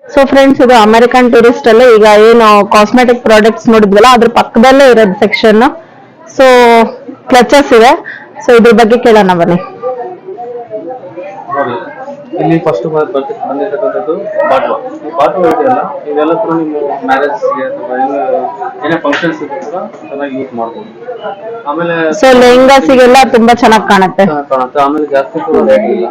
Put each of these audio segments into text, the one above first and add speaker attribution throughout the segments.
Speaker 1: So friends, ಇದು American tourist ಅಲ್ಲಿ ಈಗ ಏನು ಕಾಸ್ಮೆಟಿಕ್ ಪ್ರಾಡಕ್ಟ್ಸ್ ನೋಡಿದ್ವಲ್ಲ ಅದ್ರ ಪಕ್ಕದಲ್ಲೇ ಇರೋದು ಸೆಕ್ಷನ್. ಸೊ ಕ್ಲಚಸ್ ಇದೆ. ಸೊ ಇದ್ರ ಬಗ್ಗೆ ಕೇಳೋಣ ಬನ್ನಿ.
Speaker 2: ನೋಡಿ, ಇಲ್ಲಿ ಫಸ್ಟ್ ಬಂದಿರ್ತಕ್ಕಂಥದ್ದು ಬಾಟ್ಲು. ಈ ಬಾಟ್ಲು ಇದೆಯಲ್ಲ, ಇದೆಲ್ಲ ಕೂಡ ನೀವು ಮ್ಯಾರೇಜ್ಗೆ ಅಥವಾ ಏನೇ ಫಂಕ್ಷನ್ಸ್ ಕೂಡ ಚೆನ್ನಾಗಿ ಯೂಸ್ ಮಾಡ್ಬೋದು. ಆಮೇಲೆ
Speaker 1: ಸೊ ಲೆಹಂಗಾಸಿಗೆಲ್ಲ ತುಂಬಾ ಚೆನ್ನಾಗಿ ಕಾಣುತ್ತೆ.
Speaker 2: ಕಾಣುತ್ತೆ. ಆಮೇಲೆ ಜಾಸ್ತಿ ಕೂಡ ರೇಟ್ ಇಲ್ಲ,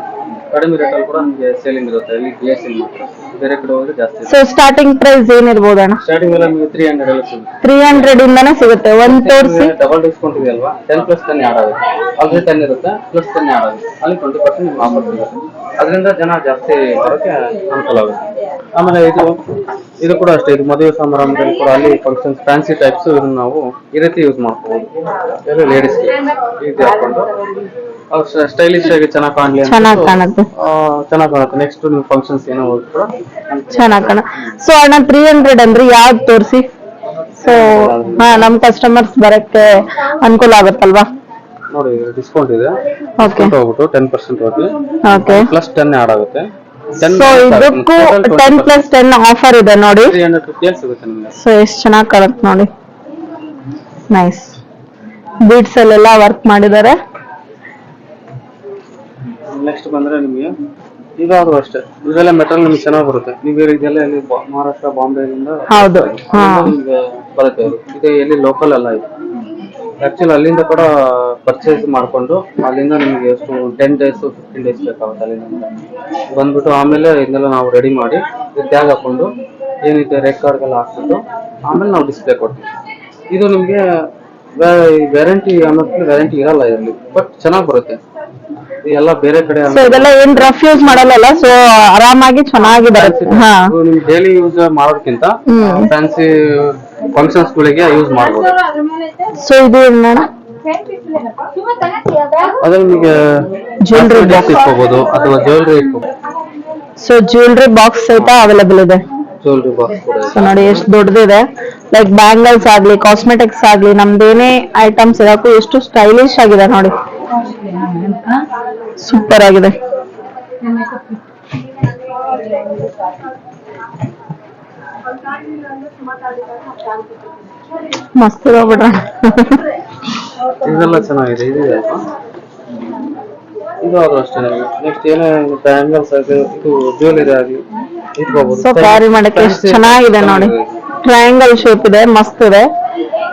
Speaker 2: ಕಡಿಮೆ ರೇಟಲ್ಲಿ ಕೂಡ ನಿಮಗೆ ಸೇಲಿಂಗ್ ಇರುತ್ತೆ. ಇಲ್ಲಿ ಗ್ಲೇಸಿಂಗ್ ಮಾತ್ರ, ಬೇರೆ ಕಡೆ ಹೋದ್ರೆ ಜಾಸ್ತಿ.
Speaker 1: ಸೊ ಸ್ಟಾರ್ಟಿಂಗ್ ಪ್ರೈಸ್ ಏನಿರ್ಬೋದು ಅಣ್ಣ?
Speaker 2: ಸ್ಟಾರ್ಟಿಂಗ್ ಎಲ್ಲ ನಿಮಗೆ 300 ಎಲ್ಲ ಸಿಗುತ್ತೆ.
Speaker 1: 300 ಇಂದಾನೆ ಸಿಗುತ್ತೆ. ಒಂದು ತೋರಿಸಿ.
Speaker 2: ಡಬಲ್ ಡಿಸ್ಕೌಂಟ್ ಇದೆ ಅಲ್ವಾ, 10+10 ಆಡ್ ಆಗುತ್ತೆ. ಆಲ್ರೆಡಿ 10 ಇರುತ್ತೆ, +10 ಆಡ್ ಆಗುತ್ತೆ. ಅಲ್ಲಿ 20% ನಿಮ್ಗೆ ಆಫರ್ ಸಿಗುತ್ತೆ. ಅದರಿಂದ ಜನ ಜಾಸ್ತಿ ಬರೋಕ್ಕೆ ಅನುಕೂಲ ಆಗುತ್ತೆ. ಆಮೇಲೆ ಇದು ಕೂಡ ಅಷ್ಟೇ, ಇದು ಮದುವೆ ಸಮಾರಂಭದಲ್ಲಿ ಕೂಡ ಅಲ್ಲಿ ಫಂಕ್ಷನ್ಸ್ ಫ್ಯಾನ್ಸಿ ಟೈಪ್ಸ್ ಇದನ್ನ ನಾವು ಈ ರೀತಿ ಯೂಸ್ ಮಾಡ್ಕೋಬಹುದು. ಎಲ್ಲ ಲೇಡೀಸ್ ಈ ರೀತಿ ಹಾಕೊಂಡು ಅವ್ರು ಸ್ಟೈಲಿಶ್ ಆಗಿ ಚೆನ್ನಾಗಿ ಕಾಣಲಿ, ಚೆನ್ನಾಗಿ ಕಾಣುತ್ತೆ. ನೆಕ್ಸ್ಟ್ ನೀವು ಫಂಕ್ಷನ್ಸ್ ಏನೋ ಹೋದ್ರು ಕೂಡ
Speaker 1: ಚೆನ್ನಾಗಿ ಕಾಣ. ಸೊ ಅಣ್ಣ 300 ಅಂದ್ರೆ ಯಾವ್ದು ತೋರಿಸಿ. ಸೊ ನಮ್ ಕಸ್ಟಮರ್ಸ್ ಬರಕ್ಕೆ ಅನುಕೂಲ ಆಗುತ್ತಲ್ವಾ?
Speaker 2: ನೋಡಿ, ಡಿಸ್ಕೌಂಟ್ ಇದೆ. ಹೋಗ್ಬಿಟ್ಟು 10% ಹೋಗಿ +10 ಆಡ್ ಆಗುತ್ತೆ.
Speaker 1: ಸೊ ಇದಕ್ಕೂ 10+10 ಆಫರ್ ಇದೆ ನೋಡಿ.
Speaker 2: 350 ಸಿಗುತ್ತೆ ನಿಮಗೆ.
Speaker 1: ಸೊ ಎಷ್ಟು ಚೆನ್ನಾಗಿ ಕಾಣುತ್ತೆ ನೋಡಿ. ನೈಸ್. ಬೀಡ್ಸ್ ಅಲ್ಲೆಲ್ಲ ವರ್ಕ್ ಮಾಡಿದ್ದಾರೆ.
Speaker 2: ನೆಕ್ಸ್ಟ್ ಬಂದ್ರೆ ನಿಮಗೆ ಇದಾದ್ರು ಅಷ್ಟೇ, ಇದೆಲ್ಲ ಮೆಟಲ್ ನಿಮ್ಗೆ ಚೆನ್ನಾಗಿ ಬರುತ್ತೆ. ನೀವು ಇದೆಲ್ಲ ಇಲ್ಲಿ ಮಹಾರಾಷ್ಟ್ರ ಬಾಂಬೆಯಿಂದ
Speaker 1: ಹೌದು
Speaker 2: ನಿಮ್ಗೆ ಬರುತ್ತೆ. ಇದು ಎಲ್ಲಿ ಲೋಕಲ್ ಅಲ್ಲ, ಇದು ಆಕ್ಚುಲಿ ಅಲ್ಲಿಂದ ಕೂಡ ಪರ್ಚೇಸ್ ಮಾಡ್ಕೊಂಡು ಅಲ್ಲಿಂದ ನಿಮ್ಗೆ ಎಷ್ಟು 10 days 15 days ಬೇಕಾಗುತ್ತೆ. ಅಲ್ಲಿಂದ ಬಂದ್ಬಿಟ್ಟು ಆಮೇಲೆ ಇದನ್ನೆಲ್ಲ ನಾವು ರೆಡಿ ಮಾಡಿ ಟ್ಯಾಗ್ ಹಾಕೊಂಡು ಏನಿದೆ ರೆಡ್ ಕಾರ್ಡ್ಗೆಲ್ಲ ಹಾಕ್ಬಿಟ್ಟು ಆಮೇಲೆ ನಾವು ಡಿಸ್ಪ್ಲೇ ಕೊಡ್ತೀವಿ. ಇದು ನಿಮ್ಗೆ ವ್ಯಾರಂಟಿ ಅನ್ನೋದಕ್ಕೆ ವ್ಯಾರಂಟಿ ಇರಲ್ಲ ಇರಲಿ, ಬಟ್ ಚೆನ್ನಾಗಿ ಬರುತ್ತೆ. ಎಲ್ಲ ಬೇರೆ ಕಡೆ
Speaker 1: ಇದೆಲ್ಲ ಏನ್ ರಫ್ ಯೂಸ್ ಮಾಡಲ್ಲ. ಸೊ ಆರಾಮಾಗಿ ಚೆನ್ನಾಗಿ ಬರುತ್ತೆ.
Speaker 2: ನಿಮ್ ಡೈಲಿ ಯೂಸ್ ಮಾಡೋದಕ್ಕಿಂತ ಫ್ಯಾನ್ಸಿ ಫಂಕ್ಷನ್ಸ್ ಗಳಿಗೆ ಯೂಸ್ ಮಾಡಬಹುದು.
Speaker 1: ಸೊ ಇದು
Speaker 2: ಅದ್ರ ನಿಮಗೆ ಜ್ಯುವೆಲ್ರಿ ಬಾಕ್ಸ್ ಇಟ್ಕೋಬಹುದು ಅಥವಾ ಜ್ಯುವೆಲ್ರಿ ಇಟ್ಕೋಬಹುದು.
Speaker 1: ಸೊ ಜ್ಯುವೆಲ್ರಿ ಬಾಕ್ಸ್ ಸಹಿತ ಅವೈಲೇಬಲ್ ಇದೆ.
Speaker 2: ಜ್ಯುವೆಲ್ರಿ ಬಾಕ್ಸ್ ಕೂಡ
Speaker 1: ಸೊ ನೋಡಿ ಎಷ್ಟು ದೊಡ್ಡದಿದೆ. ಲೈಕ್ ಬ್ಯಾಂಗಲ್ಸ್ ಆಗ್ಲಿ, ಕಾಸ್ಮೆಟಿಕ್ಸ್ ಆಗ್ಲಿ, ನಮ್ದೇನೇ ಐಟಮ್ಸ್ ಇರಕ್ಕೂ ಎಷ್ಟು ಸ್ಟೈಲಿಶ್ ಆಗಿದೆ ನೋಡಿ. ಸೂಪರ್ ಆಗಿದೆ. ಮಸ್ತ್ ಹೋಗ್ಬಿಟ್ರ.
Speaker 2: ಇದೆಲ್ಲ ಚೆನ್ನಾಗಿದೆ. ಇದು ಆದ್ರೂ ಅಷ್ಟೇ. ನೆಕ್ಸ್ಟ್ ಏನೇ ಬ್ಯಾಂಗಲ್ಸ್ ಆಗಲಿ, ಇದು ಜ್ಯುವೆಲರಿ ಆಗಲಿ ಇಟ್ಕೋಬಹುದು.
Speaker 1: ಸೊ ಕ್ಯಾರಿ ಮಾಡಕ್ಕೆ ಎಷ್ಟು ಚೆನ್ನಾಗಿದೆ ನೋಡಿ. ಟ್ರಯಾಂಗಲ್ ಶೇಪ್ ಇದೆ, ಮಸ್ತ್ ಇದೆ,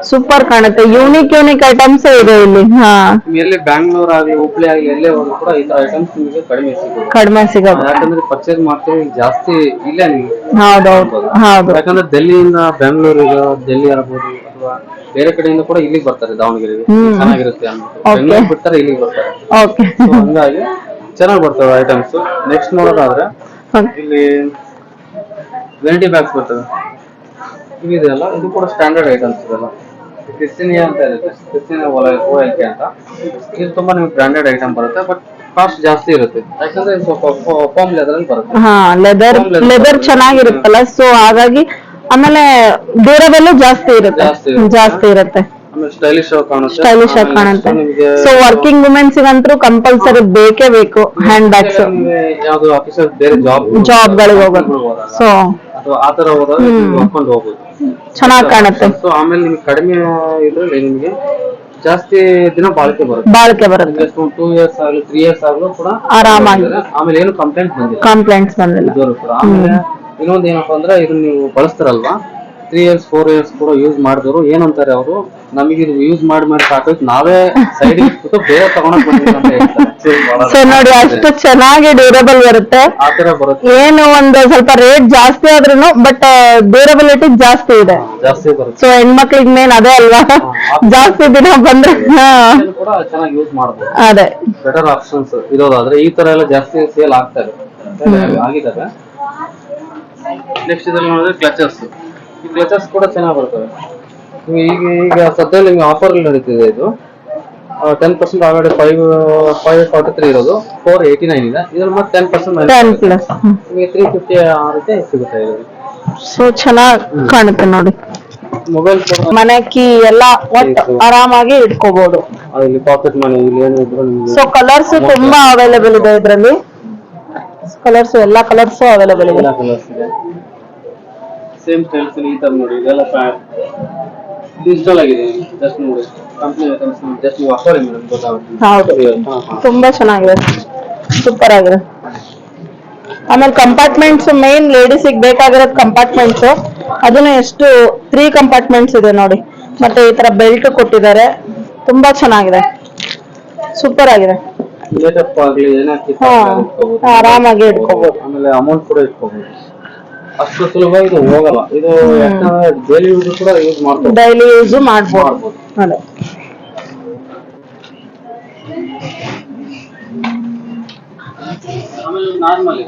Speaker 1: ಸೂಪರ್ ಕಾಣುತ್ತೆ. ಯೂನಿಕ್ ಐಟಮ್ಸ್ ಇದೆ ಇಲ್ಲಿ.
Speaker 2: ಎಲ್ಲಿ ಬ್ಯಾಂಗ್ಳೂರ್ ಆಗಲಿ, ಹುಬ್ಳಿ ಆಗಲಿ, ಎಲ್ಲೇ ಹೋದ್ರು ಕೂಡ ಈ ತರ ಐಟಮ್ಸ್ ನಿಮಗೆ ಕಡಿಮೆ ಸಿಗೋದು. ಯಾಕಂದ್ರೆ ಪರ್ಚೇಸ್ ಮಾಡ್ತೀವಿ ಜಾಸ್ತಿ ಇಲ್ಲೇ ನಿಮಗೆ.
Speaker 1: ಹೌದು.
Speaker 2: ಯಾಕಂದ್ರೆ ಡೆಲ್ಲಿಯಿಂದ ಬ್ಯಾಂಗ್ಳೂರಿಗೆ, ಡೆಲ್ಲಿ ಆಗ್ಬೋದು ಅಥವಾ ಬೇರೆ ಕಡೆಯಿಂದ ಕೂಡ ಇಲ್ಲಿಗೆ ಬರ್ತಾರೆ, ದಾವಣಗೆರೆಗೆ ಚೆನ್ನಾಗಿರುತ್ತೆ ಬೆಂಗಳೂರು ಬಿಡ್ತಾರೆ, ಇಲ್ಲಿಗೆ ಬರ್ತಾರೆ. ಹಂಗಾಗಿ ಚೆನ್ನಾಗಿ ಬರ್ತವೆ ಐಟಮ್ಸ್. ನೆಕ್ಸ್ಟ್ ನೋಡೋದಾದ್ರೆ ಇಲ್ಲಿ ವೆರೈಟಿ ಬ್ಯಾಗ್ಸ್ ಬರ್ತವೆ. ಇದೆಯಲ್ಲ, ಇದು ಕೂಡ ಸ್ಟ್ಯಾಂಡರ್ಡ್ ಐಟಮ್ಸ್ ಇದೆಲ್ಲ. ಕ್ರಿಸ್ಟಿನಿಯಾ ಅಂತ ಇರುತ್ತೆ, ಕ್ರಿಸ್ಟಿನಿಯಾ OLK ಅಂತ. ಇದು ತುಂಬಾ ನಿಮ್ಗೆ ಬ್ರಾಂಡೆಡ್ ಐಟಮ್ ಬರುತ್ತೆ, ಬಟ್ ಕಾಸ್ಟ್ ಜಾಸ್ತಿ ಇರುತ್ತೆ. ಯಾಕಂದ್ರೆ ಸ್ವಲ್ಪ ಫಾರ್ಮ್ ಲೆದರ್ ಬರುತ್ತೆ.
Speaker 1: ಲೆದರ್ ಚೆನ್ನಾಗಿರುತ್ತಲ್ಲ, ಸೊ ಹಾಗಾಗಿ ಆಮೇಲೆ ಡ್ಯೂರಬಲ್ ಜಾಸ್ತಿ ಇರುತ್ತೆ.
Speaker 2: ಸ್ಟೈಲಿಶ್ ಆಗಿ ಕಾಣುತ್ತೆ.
Speaker 1: ಸೊ ವರ್ಕಿಂಗ್ ವುಮೆನ್ಸ್ ಗಂತೂ ಕಂಪಲ್ಸರಿ ಬೇಕೇ ಬೇಕು ಹ್ಯಾಂಡ್ ಬ್ಯಾಗ್ಸ್.
Speaker 2: ಯಾವ್ದು ಆಫೀಸರ್ ಬೇರೆ
Speaker 1: ಜಾಬ್ ಗಳಿಗೆ ಹೋಗೋದು. ಸೊ
Speaker 2: ಆತರ ಹೋದಾಗ ಹಾಕೊಂಡು ಹೋಗ್ಬೋದು,
Speaker 1: ಚೆನ್ನಾಗಿ ಕಾಣುತ್ತೆ.
Speaker 2: ಸೊ ಆಮೇಲೆ ನಿಮ್ಗೆ ಕಡಿಮೆ ಇದ್ರಲ್ಲಿ ನಿಮ್ಗೆ ಜಾಸ್ತಿ ದಿನ ಬಾಳಿಕೆ ಬರುತ್ತೆ. 2 years ಆಗಲಿ 3 years ಆಗಲೂ ಕೂಡ ಆರಾಮಾಗಿ. ಆಮೇಲೆ ಏನು ಕಂಪ್ಲೇಂಟ್ಸ್ ಬಂದಿಲ್ಲ ಕೂಡ. ಆಮೇಲೆ ಇನ್ನೊಂದು ಏನಪ್ಪಾ ಅಂದ್ರೆ, ಇದನ್ನ ನೀವು ಬಳಸ್ತಾರಲ್ವಾ, 3 years 4 years ಕೂಡ ಯೂಸ್ ಮಾಡಿದವರು ಏನಂತಾರೆ, ಅವರು ನಮಗೆ ಇದು ಯೂಸ್ ಮಾಡಿ ಸಾಕೈತೆ, ನಾವೇ ಸೈಡ್ ಇಟ್ಬಿಟ್ಟು ಬೇರೆ ತಗೊಂಡ್ ಅಂತ ಹೇಳ್ತಾರೆ.
Speaker 1: ಸೊ ನೋಡಿ, ಅಷ್ಟು ಚೆನ್ನಾಗಿ ಡ್ಯೂರಬಲ್ ಬರುತ್ತೆ.
Speaker 2: ಆತರ ಬರುತ್ತೆ.
Speaker 1: ಏನು ಒಂದು ಸ್ವಲ್ಪ ರೇಟ್ ಜಾಸ್ತಿ ಆದ್ರೂ ಬಟ್ ಡ್ಯೂರಬಿಲಿಟಿ ಜಾಸ್ತಿ ಇದೆ.
Speaker 2: ಬರುತ್ತೆ.
Speaker 1: ಸೊ ಹೆಣ್ಮಕ್ಳಿಗೆ ಮೇನ್ ಅದೇ ಅಲ್ವಾ, ಜಾಸ್ತಿ ದಿನ ಬಂದ್ರೆ
Speaker 2: ಕೂಡ ಚೆನ್ನಾಗಿ ಯೂಸ್ ಮಾಡಬಹುದು.
Speaker 1: ಅದೇ
Speaker 2: ಬೆಟರ್ ಆಪ್ಷನ್ಸ್ ಇರೋದಾದ್ರೆ ಈ ತರ ಎಲ್ಲ ಜಾಸ್ತಿ ಸೇಲ್ ಆಗ್ತದೆ ಆಗಿದ್ದಾರೆ. ನೆಕ್ಸ್ಟ್ ಇದ್ರಲ್ಲಿ ನೋಡಿದ್ರೆ ಕ್ಲಚರ್ಸ್. ಈ ಕ್ಲಚರ್ಸ್ ಕೂಡ ಚೆನ್ನಾಗಿ ಬರ್ತವೆ. ಈಗ ಸದ್ಯದಲ್ಲಿ ನಿಮ್ಗೆ ಆಫರ್ ನಡೀತಿದೆ. ಇದು 10% ಆಲ್ರೆಡಿ 543 ಇರೋದು 489 ಇದೆ. ಇದ್ರಲ್ಲಿ ಮತ್ತೆ 10% ನಿಮಗೆ 350 ಆ ರೀತಿ ಸಿಗುತ್ತೆ. ಇದು
Speaker 1: ಸೊ ಚೆನ್ನಾಗಿ ಕಾಣುತ್ತೆ ನೋಡಿ.
Speaker 2: ಮೊಬೈಲ್
Speaker 1: ಮನೆ ಕೀ ಎಲ್ಲ ಒಟ್ಟು ಆರಾಮಾಗಿ ಇಟ್ಕೋಬಹುದು.
Speaker 2: ಇಲ್ಲಿ ಪಾಕೆಟ್ ಮನಿ ಇಲ್ಲಿ ಏನಿದ್ರು.
Speaker 1: ಸೊ ಕಲರ್ಸ್ ತುಂಬಾ ಅವೈಲೇಬಲ್ ಇದೆ ಇದರಲ್ಲಿ. ಕಲರ್ಸ್ ಎಲ್ಲಾ ಕಲರ್ಸ್ ಅವೈಲೇಬಲ್ ಇದೆ.
Speaker 2: ಎಲ್ಲ ಕಲರ್ಸ್ ಇದೆ. ಸೇಮ್ ಸ್ಟೈಲ್ಸ್ ಈ ತರ ನೋಡಿ, ಇದೆಲ್ಲ ಡಿಜಿಟಲ್ ಆಗಿದೆ. ಜಸ್ಟ್ ನೋಡಿ ಕಂಪ್ನಿ ಐಟಮ್ಸ್ ಜಸ್ಟ್ ನೀವು ಹಾಕೊಳ್ಳಿ ಮೇಡಮ್, ಗೊತ್ತಾಗುತ್ತೆ.
Speaker 1: ಹೌದು, ತುಂಬಾ ಚೆನ್ನಾಗಿದೆ, ಸೂಪರ್ ಆಗಿದೆ. ಆಮೇಲೆ ಕಂಪಾರ್ಟ್ಮೆಂಟ್ಸ್, ಮೇನ್ ಲೇಡೀಸ್ ಬೇಕಾಗಿರೋದು ಕಂಪಾರ್ಟ್ಮೆಂಟ್ಸ್, ಅದನ್ನ ಎಷ್ಟು 3 ಕಂಪಾರ್ಟ್ಮೆಂಟ್ಸ್ ಇದೆ ನೋಡಿ. ಮತ್ತೆ ಈ ತರ ಬೆಲ್ಟ್ ಕೊಟ್ಟಿದ್ದಾರೆ, ತುಂಬಾ ಚೆನ್ನಾಗಿದೆ, ಸೂಪರ್ ಆಗಿದೆ.
Speaker 2: ಮೇಕಪ್ ಆಗಲಿ ಏನೇ
Speaker 1: ಆರಾಮಾಗಿ ಇಟ್ಕೋಬಹುದು.
Speaker 2: ಆಮೇಲೆ ಅಮೌಂಟ್ ಕೂಡ ಇಟ್ಕೋಬಹುದು. ಅಷ್ಟು ಸುಲಭ ಇದು ಹೋಗಲ್ಲ. ಇದು ಡೈಲಿ ಯೂಸ್ ಕೂಡ ಯೂಸ್ ಮಾಡ್ಬೋದು,
Speaker 1: ಡೈಲಿ ಯೂಸ್ ಮಾಡ್ಬೋದು. ಅದೇ
Speaker 2: ಆಮೇಲೆ ನಾರ್ಮಲ್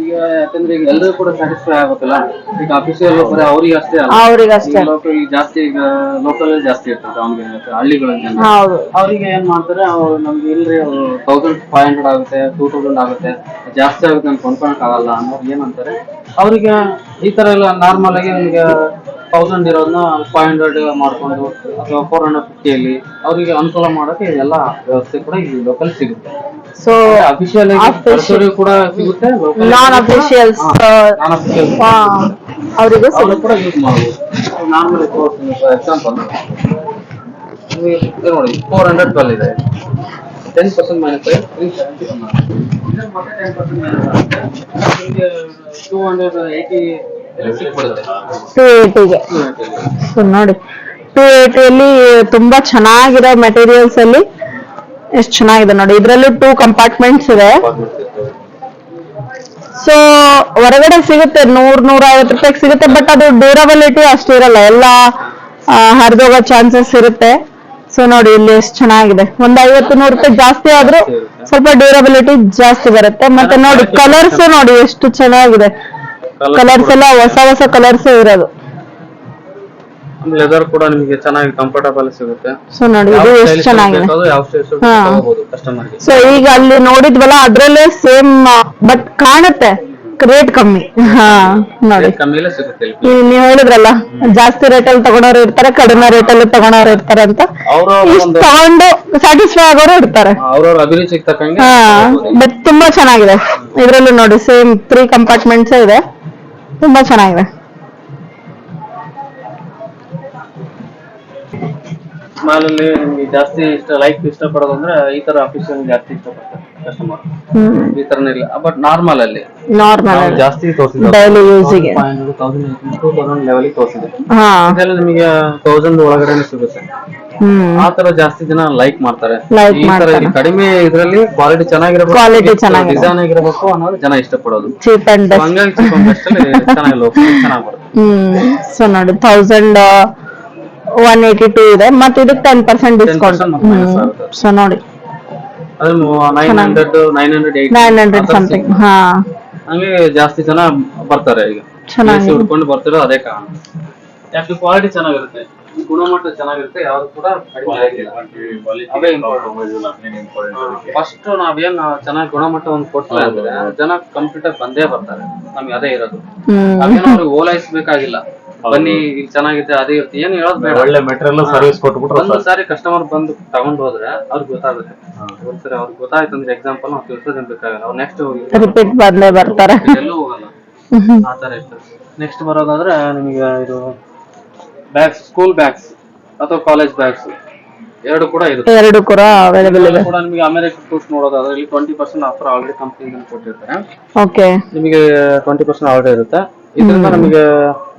Speaker 2: ಈಗ ಯಾಕಂದ್ರೆ ಈಗ ಎಲ್ಲರೂ ಕೂಡ ಸ್ಯಾಟಿಸ್ಫೈ ಆಗುತ್ತಲ್ಲ. ಈಗ ಅಫಿಷಿಯಲ್ ಬರೀ ಅವ್ರಿಗೆ ಅಷ್ಟೇ ಅಲ್ಲ, ಲೋಕಲ್ ಜಾಸ್ತಿ, ಈಗ ಲೋಕಲ್ ಜಾಸ್ತಿ ಇರ್ತದೆ ದಾವಣಗೆರೆ ಹಳ್ಳಿಗಳಲ್ಲಿ. ಅವ್ರಿಗೆ ಏನ್ ಮಾಡ್ತಾರೆ, ಅವ್ರು ನಮ್ಗೆ ಇಲ್ರಿ 1500 ಆಗುತ್ತೆ, 2000 ಆಗುತ್ತೆ, ಜಾಸ್ತಿ ಆಗುತ್ತೆ ಅಂತ ಕೊಂಡ್ಕೊಳಕ್ ಆಗಲ್ಲ ಅನ್ನೋರು ಏನಂತಾರೆ, ಅವ್ರಿಗೆ ಈ ತರ ಎಲ್ಲ ನಾರ್ಮಲ್ ಆಗಿ ನಿಮ್ಗೆ 1000 ಇರೋದನ್ನ 500 ಮಾಡ್ಕೊಂಡು ಅಥವಾ 450 ಅವರಿಗೆ ಅನುಕೂಲ ಮಾಡೋಕೆ ಇದೆಲ್ಲ ವ್ಯವಸ್ಥೆ ಕೂಡ ಇಲ್ಲಿ ಲೋಕಲ್ ಸಿಗುತ್ತೆ.
Speaker 1: ಸೊ
Speaker 2: ಅಫಿಷಿಯಲ್ ಕೂಡ ಸಿಗುತ್ತೆ,
Speaker 1: ನಾನ್ ಅಫಿಷಿಯಲ್ಸ್ ಅವರಿಗೂ
Speaker 2: ಕೂಡ ಯೂಸ್ ಮಾಡಬಹುದು. ನಾರ್ಮಲ್ ಫಾರ್ ಎಕ್ಸಾಂಪಲ್ ನೋಡಿ 412 ಇದೆ, 10% ಮೈನಸ್ 370 ಮತ್ತೆ 10% ಮೈನಸ್ 280 ಸಿಕ್ಬಿಡುತ್ತೆ
Speaker 1: 280ಗೆ. ಸೊ ನೋಡಿ 280 ತುಂಬಾ ಚೆನ್ನಾಗಿರೋ ಮೆಟೀರಿಯಲ್ಸ್ ಅಲ್ಲಿ ಎಷ್ಟು ಚೆನ್ನಾಗಿದೆ ನೋಡಿ. ಇದ್ರಲ್ಲೂ 2 ಕಂಪಾರ್ಟ್ಮೆಂಟ್ಸ್ ಇದೆ. ಸೊ ಹೊರಗಡೆ ಸಿಗುತ್ತೆ 100-150 ರೂಪಾಯಿಗೆ ಸಿಗುತ್ತೆ, ಬಟ್ ಅದು ಡ್ಯೂರಬಿಲಿಟಿ ಅಷ್ಟಿರಲ್ಲ, ಎಲ್ಲ ಹರಿದೋಗೋ ಚಾನ್ಸಸ್ ಇರುತ್ತೆ. ಸೊ ನೋಡಿ ಇಲ್ಲಿ ಎಷ್ಟು ಚೆನ್ನಾಗಿದೆ, ಒಂದು 50-100 ರೂಪಾಯಿ ಜಾಸ್ತಿ ಆದ್ರೂ ಸ್ವಲ್ಪ ಡ್ಯೂರಬಿಲಿಟಿ ಜಾಸ್ತಿ ಬರುತ್ತೆ. ಮತ್ತೆ ನೋಡಿ ಕಲರ್ಸ್ ನೋಡಿ ಎಷ್ಟು ಚೆನ್ನಾಗಿದೆ, ಕಲರ್ಸ್ ಎಲ್ಲ ಹೊಸ ಕಲರ್ಸ್ ಇರೋದು.
Speaker 2: ಲೆದರ್ ಕೂಡ ನಿಮಗೆ ಚೆನ್ನಾಗಿ ಕಂಫರ್ಟಬಲ್ ಸಿಗುತ್ತೆ.
Speaker 1: ಸೊ ನೋಡಿ ಇದು ಎಷ್ಟು ಚೆನ್ನಾಗಿದೆ. ಸೊ ಈಗ ಅಲ್ಲಿ ನೋಡಿದ್ವಲ್ಲ ಅದ್ರಲ್ಲೇ ಸೇಮ್, ಬಟ್ ಕಾಣುತ್ತೆ ರೇಟ್ ಕಮ್ಮಿ. ನೋಡಿ ನೀವ್ ಹೇಳಿದ್ರಲ್ಲ, ಜಾಸ್ತಿ ರೇಟಲ್ಲಿ ತಗೊಳೋರು ಇರ್ತಾರೆ, ಕಡಿಮೆ ರೇಟಲ್ಲಿ ತಗೊಳೋರು ಇರ್ತಾರೆ ಅಂತ. ಇಷ್ಟು ತಗೊಂಡು ಸ್ಯಾಟಿಸ್ಫೈ ಆಗೋರು ಇರ್ತಾರೆ. ಬಟ್ ತುಂಬಾ ಚೆನ್ನಾಗಿದೆ. ಇದ್ರಲ್ಲೂ ನೋಡಿ ಸೇಮ್ 3 ಕಂಪಾರ್ಟ್ಮೆಂಟ್ಸ್ ಇದೆ, ತುಂಬಾ ಚೆನ್ನಾಗಿದೆ.
Speaker 2: ಮಾಲಲ್ಲಿ ನಿಮ್ಗೆ ಜಾಸ್ತಿ ಇಷ್ಟಪಡೋದು ಅಂದ್ರೆ ಈ ತರ ಅಫಿಷಿಯಲ್ ಜಾಸ್ತಿ ಇಷ್ಟಪಡ್ತಾರೆ ಕಸ್ಟಮರ್. ಈ ತರ ಇಲ್ಲ, ಬಟ್ ನಾರ್ಮಲ್ ಅಲ್ಲಿ ಜಾಸ್ತಿ ತೋರಿಸಿದೆ, ಡೈಲಿ ಯೂಸಿಗೆ 2000 ಲೆವೆಲ್ ತೋರಿಸಿದೆ. ಇದೆಲ್ಲ ನಿಮಗೆ 1000 ಒಳಗಡೆ ಸಿಗುತ್ತೆ. ಆ ತರ ಜಾಸ್ತಿ ಜನ ಲೈಕ್ ಮಾಡ್ತಾರೆ. ಈ ತರ ಕಡಿಮೆ ಇದ್ರಲ್ಲಿ ಕ್ವಾಲಿಟಿ ಚೆನ್ನಾಗಿರಬೇಕು, ಡಿಸೈನ್ ಆಗಿರಬೇಕು ಅನ್ನೋದು ಜನ ಇಷ್ಟಪಡೋದು. ಹಂಗಾಗಿ ಚೀಪ್ ಅಂಡ್ ಬೆಸ್ಟ್ ಅಲ್ಲಿ ಚೆನ್ನಾಗಿ ಬರುತ್ತೆ.
Speaker 1: ಸೊ ನೋಡಿ 1182 ಇದೆ, ಮತ್ತೆ ಇದಕ್ಕೆ 10% ಡಿಸ್ಕೌಂಟ್. ಸೊ ನೋಡಿ 900 ಸಮಥಿಂಗ್. ಹಂಗೆ ಜಾಸ್ತಿ ಜನ ಬರ್ತಾರೆ, ಈಗ ಚೆನ್ನಾಗಿ ಹುಡ್ಕೊಂಡು ಬರ್ತಿರೋ ಅದೇ ಕಾರಣ. ಯಾಕೆ ಕ್ವಾಲಿಟಿ ಚೆನ್ನಾಗಿರುತ್ತೆ, ಗುಣಮಟ್ಟ ಚೆನ್ನಾಗಿರುತ್ತೆ, ಯಾವ್ದು ಕೂಡ ಫಸ್ಟ್ ನಾವೇನ್ ಚೆನ್ನಾಗಿ ಗುಣಮಟ್ಟ ಒಂದು ಕೊಡ್ತಾ ಇದ್ರೆ ಜನ ಕಂಪ್ಲೀಟ್ ಆಗಿ ಬಂದೇ ಬರ್ತಾರೆ. ನಮ್ಗೆ ಅದೇ ಇರೋದು, ಅವೇನೋ ಅವ್ರಿಗೆ ಓಲೈಸ್ಬೇಕಾಗಿಲ್ಲ. ಬನ್ನಿ ಇಲ್ಲಿ ಚೆನ್ನಾಗಿದೆ ಅದೇ ಇರುತ್ತೆ, ಏನು ಹೇಳೋದು ಬೇಡ. ಒಳ್ಳೆ ಮೆಟೀರಿಯಲ್ ಸರ್ವಿಸ್ ಕೊಟ್ಬಿಟ್ರೆ ಒಂದು ಸಾರಿ ಕಸ್ಟಮರ್ ಬಂದು ತಗೊಂಡು ಹೋದ್ರೆ ಅವ್ರಿಗೆ ಗೊತ್ತಾಗುತ್ತೆ. ಒಂದ್ಸರಿ ಅವ್ರಿಗೆ ಗೊತ್ತಾಯ್ತು ಅಂದ್ರೆ ಎಕ್ಸಾಂಪಲ್ ನಾವು ತಿಳ್ಸೋದೇನ್ ಬೇಕಾಗಲ್ಲ, ಅವ್ರು ನೆಕ್ಸ್ಟ್ ರಿಪೀಟ್ ಬಂದೇ ಬರ್ತಾರೆ, ಎಲ್ಲೂ ಹೋಗಲ್ಲ. ಆ ತರ ಇರ್ತದೆ. ನೆಕ್ಸ್ಟ್ ಬರೋದಾದ್ರೆ ನಿಮಗೆ ಇದು ಬ್ಯಾಗ್ಸ್, ಸ್ಕೂಲ್ ಬ್ಯಾಗ್ಸ್ ಅಥವಾ ಕಾಲೇಜ್ ಬ್ಯಾಗ್ಸ್ ಎರಡು ಕೂಡ ಇರುತ್ತೆ. ಎರಡು ಕೂಡ ಅವೈಲೇಬಲ್ ಇದೆ. ಕೂಡ ನಿಮಗೆ ಅಮೆರಿಕನ್ ಟೂರ್ಸ್ ನೋಡೋದಾದ್ರೆ ಇಲ್ಲಿ 20% ಆಫರ್ ಆಲ್ರೆಡಿ ಕಂಪನಿಯಿಂದ ಕೊಟ್ಟಿರ್ತಾರೆ. ಓಕೆ, ನಿಮಗೆ 20% ಆಲ್ರೆಡಿ ಇರುತ್ತೆ. ಇದರಿಂದ ನಮಗೆ